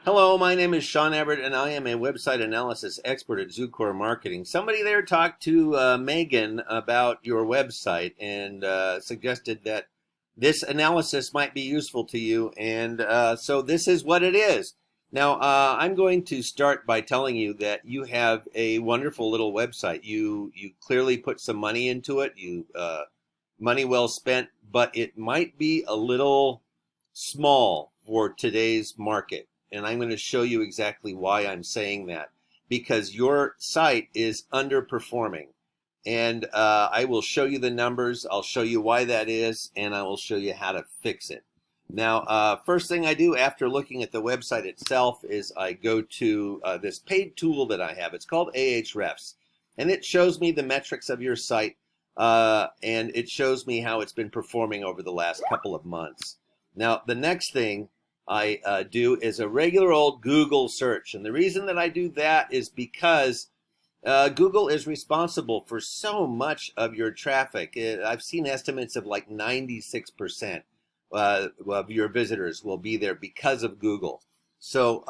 Hello, my name is Sean Everett, and I am a website analysis expert at Zucor Marketing. Somebody there talked to Megan about your website and suggested that this analysis might be useful to you, and so this is what it is. Now, I'm going to start by telling you that you have a wonderful little website. You clearly put some money into it. Money well spent, but it might be a little small for today's market. And I'm going to show you exactly why I'm saying that. Because your site is underperforming. And I will show you the numbers, I'll show you why that is, and I will show you how to fix it. Now, first thing I do after looking at the website itself is I go to this paid tool that I have. It's called Ahrefs. And it shows me the metrics of your site, and it shows me how it's been performing over the last couple of months. Now, the next thing I do is a regular old Google search. And the reason that I do that is because Google is responsible for so much of your traffic. I've seen estimates of like 96% of your visitors will be there because of Google. So,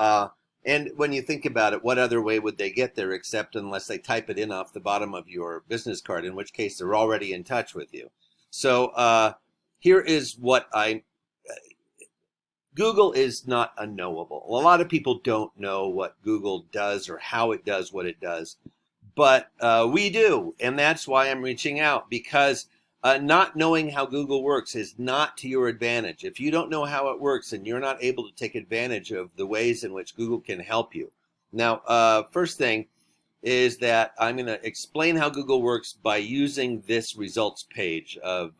and when you think about it, what other way would they get there except unless they type it in off the bottom of your business card, in which case they're already in touch with you. So here is what Google is not unknowable. A lot of people don't know what Google does or how it does what it does, but we do, and that's why I'm reaching out, because not knowing how Google works is not to your advantage. If you don't know how it works, then you're not able to take advantage of the ways in which Google can help you. Now, first thing is that I'm going to explain how Google works by using this results page of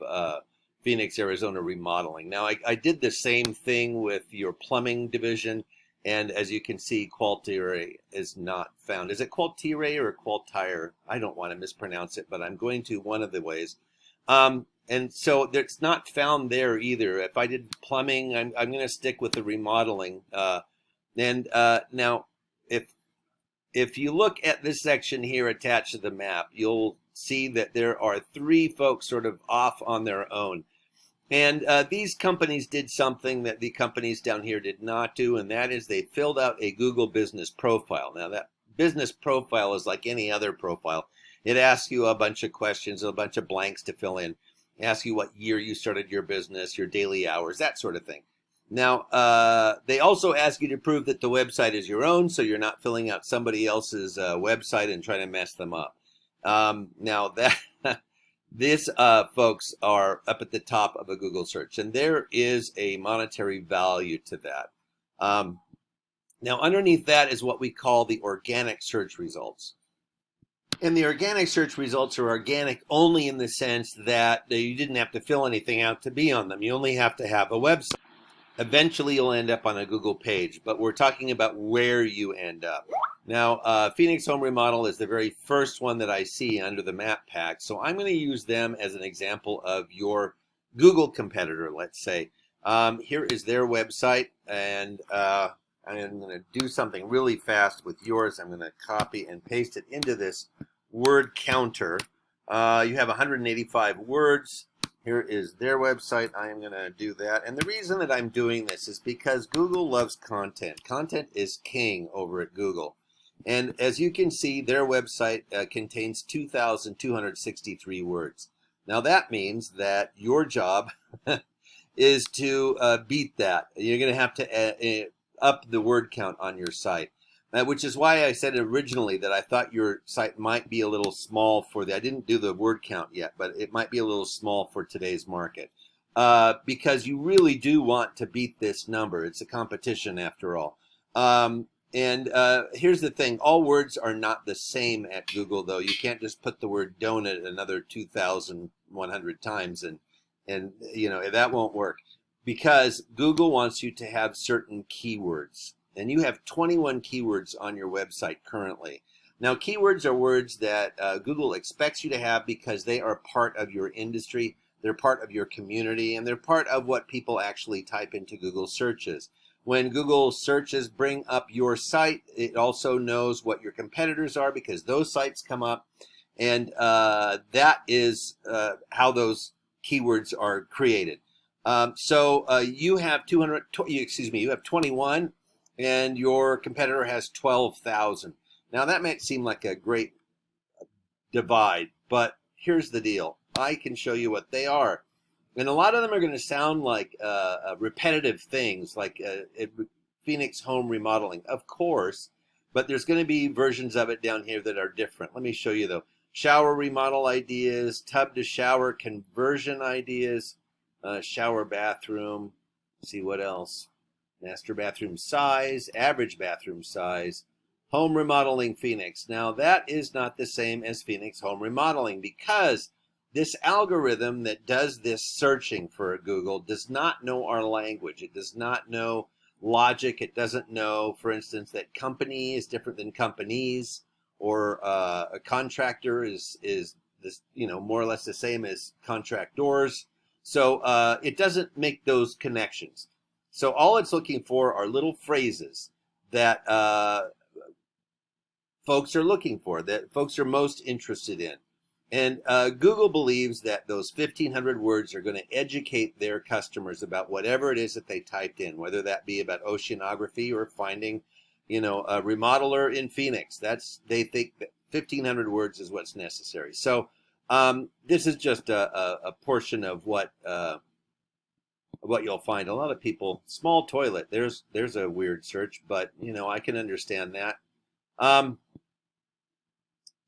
Phoenix, Arizona remodeling. Now, I did the same thing with your plumbing division, and as you can see, Qualtire is not found. Is it Qualtire or Qualtire? I don't want to mispronounce it, but I'm going to one of the ways. And so it's not found there either. If I did plumbing, I'm going to stick with the remodeling. Now, if you look at this section here attached to the map, you'll see that there are three folks sort of off on their own. And these companies did something that the companies down here did not do, and that is they filled out a Google business profile. Now, that business profile is like any other profile. It asks you a bunch of questions, a bunch of blanks to fill in. It asks you what year you started your business, your daily hours, that sort of thing. Now, they also ask you to prove that the website is your own, so you're not filling out somebody else's website and trying to mess them up. Now, these folks are up at the top of a Google search, and there is a monetary value to that. Now, underneath that is what we call the organic search results. And the organic search results are organic only in the sense that you didn't have to fill anything out to be on them. You only have to have a website. Eventually, you'll end up on a Google page, but we're talking about where you end up. Now, Phoenix Home Remodel is the very first one that I see under the map pack, so I'm going to use them as an example of your Google competitor, let's say. Here is their website, and I'm going to do something really fast with yours. I'm going to copy and paste it into this word counter. You have 185 words. Here is their website. I am going to do that. And the reason that I'm doing this is because Google loves content. Content is king over at Google. And as you can see, their website contains 2,263 words. Now that means that your job is to beat that. You're going to have to up the word count on your site. Which is why I said originally that I thought your site might be a little small for I didn't do the word count yet, but it might be a little small for today's market. Because you really do want to beat this number. It's a competition after all. And here's the thing. All words are not the same at Google, though. You can't just put the word donut another 2,100 times, and you know, that won't work. Because Google wants you to have certain keywords. And you have 21 keywords on your website currently. Now, keywords are words that Google expects you to have because they are part of your industry, they're part of your community, and they're part of what people actually type into Google searches. When Google searches bring up your site, it also knows what your competitors are because those sites come up, and that is how those keywords are created. So you have you have 21. and your competitor has 12,000. Now that might seem like a great divide, but here's the deal. I can show you what they are. And a lot of them are going to sound like repetitive things, like Phoenix home remodeling, of course, but there's going to be versions of it down here that are different. Let me show you, though. Shower remodel ideas, tub to shower conversion ideas, shower bathroom. Let's see what else. Master bathroom size, average bathroom size, home remodeling Phoenix. Now, that is not the same as Phoenix home remodeling, because this algorithm that does this searching for Google does not know our language. It does not know logic. It doesn't know, for instance, that company is different than companies, or a contractor is this, more or less the same as contractors. So it doesn't make those connections. So all it's looking for are little phrases that folks are looking for, that folks are most interested in. And Google believes that those 1,500 words are going to educate their customers about whatever it is that they typed in, whether that be about oceanography or finding, a remodeler in Phoenix. They think that 1,500 words is what's necessary. So this is just a portion of what you'll find. A lot of people, small toilet. There's a weird search, but I can understand that.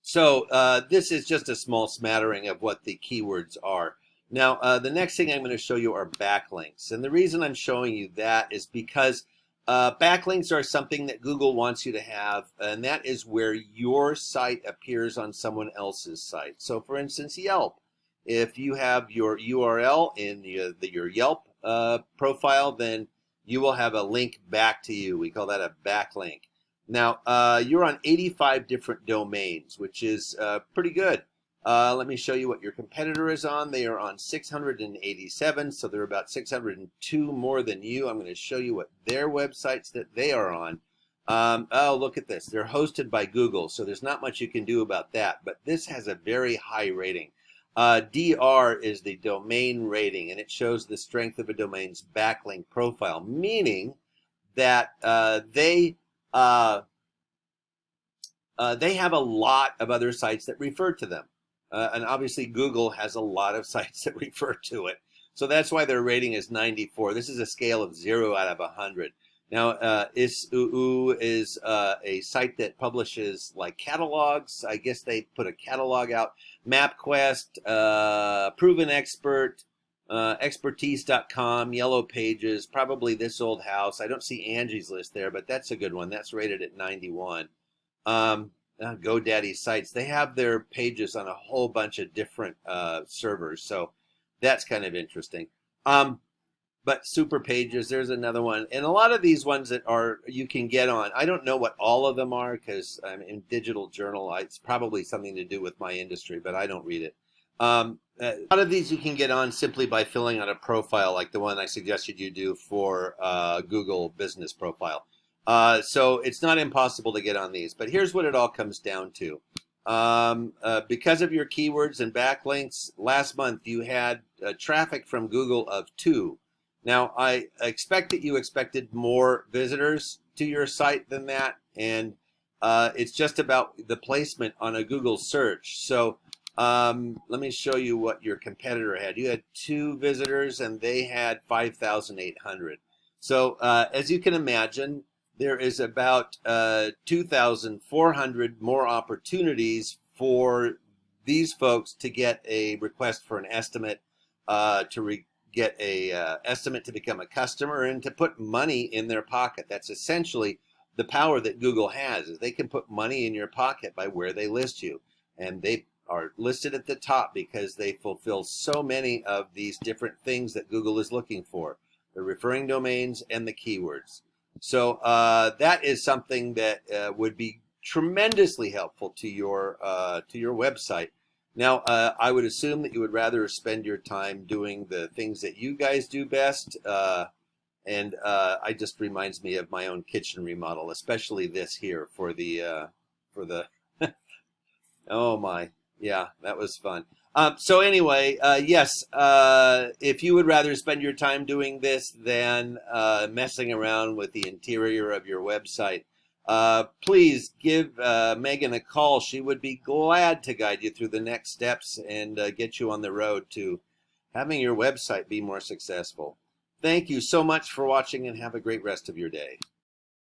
So this is just a small smattering of what the keywords are. Now, the next thing I'm going to show you are backlinks. And the reason I'm showing you that is because backlinks are something that Google wants you to have, and that is where your site appears on someone else's site. So, for instance, Yelp. If you have your URL in your Yelp profile, then you will have a link back to you. We call that a backlink. Now, you're on 85 different domains, which is pretty good. Let me show you what your competitor is on. They are on 687, so they're about 602 more than you. I'm going to show you what their websites that they are on. Oh, look at this. They're hosted by Google, so there's not much you can do about that. But this has a very high rating. DR is the domain rating, and it shows the strength of a domain's backlink profile, meaning that they have a lot of other sites that refer to them. And obviously Google has a lot of sites that refer to it. So that's why their rating is 94. This is a scale of 0 out of 100. Now, ISUU is a site that publishes like catalogs. I guess they put a catalog out. MapQuest, Proven Expert, expertise.com, Yellow Pages, probably This Old House. I don't see Angie's List there, but that's a good one. That's rated at 91. GoDaddy sites, they have their pages on a whole bunch of different servers, so that's kind of interesting. But Super Pages, there's another one, and a lot of these ones that are you can get on. I don't know what all of them are because I'm in Digital Journal. It's probably something to do with my industry, but I don't read it. A lot of these you can get on simply by filling out a profile, like the one I suggested you do for Google Business Profile. So it's not impossible to get on these, but here's what it all comes down to. Because of your keywords and backlinks, last month you had traffic from Google of 2. Now, I expect that you expected more visitors to your site than that, and it's just about the placement on a Google search. So let me show you what your competitor had. You had 2 visitors, and they had 5,800. So as you can imagine, there is about 2,400 more opportunities for these folks to get a request for an estimate, get a estimate to become a customer, and to put money in their pocket. That's essentially the power that Google has, is they can put money in your pocket by where they list you. And they are listed at the top because they fulfill so many of these different things that Google is looking for, the referring domains and the keywords. So that is something that would be tremendously helpful to your website. Now, I would assume that you would rather spend your time doing the things that you guys do best, and it just reminds me of my own kitchen remodel, especially this here for the oh my, yeah, that was fun. So anyway, yes, if you would rather spend your time doing this than messing around with the interior of your website, please give Megan a call. She would be glad to guide you through the next steps and get you on the road to having your website be more successful. Thank you so much for watching and have a great rest of your day.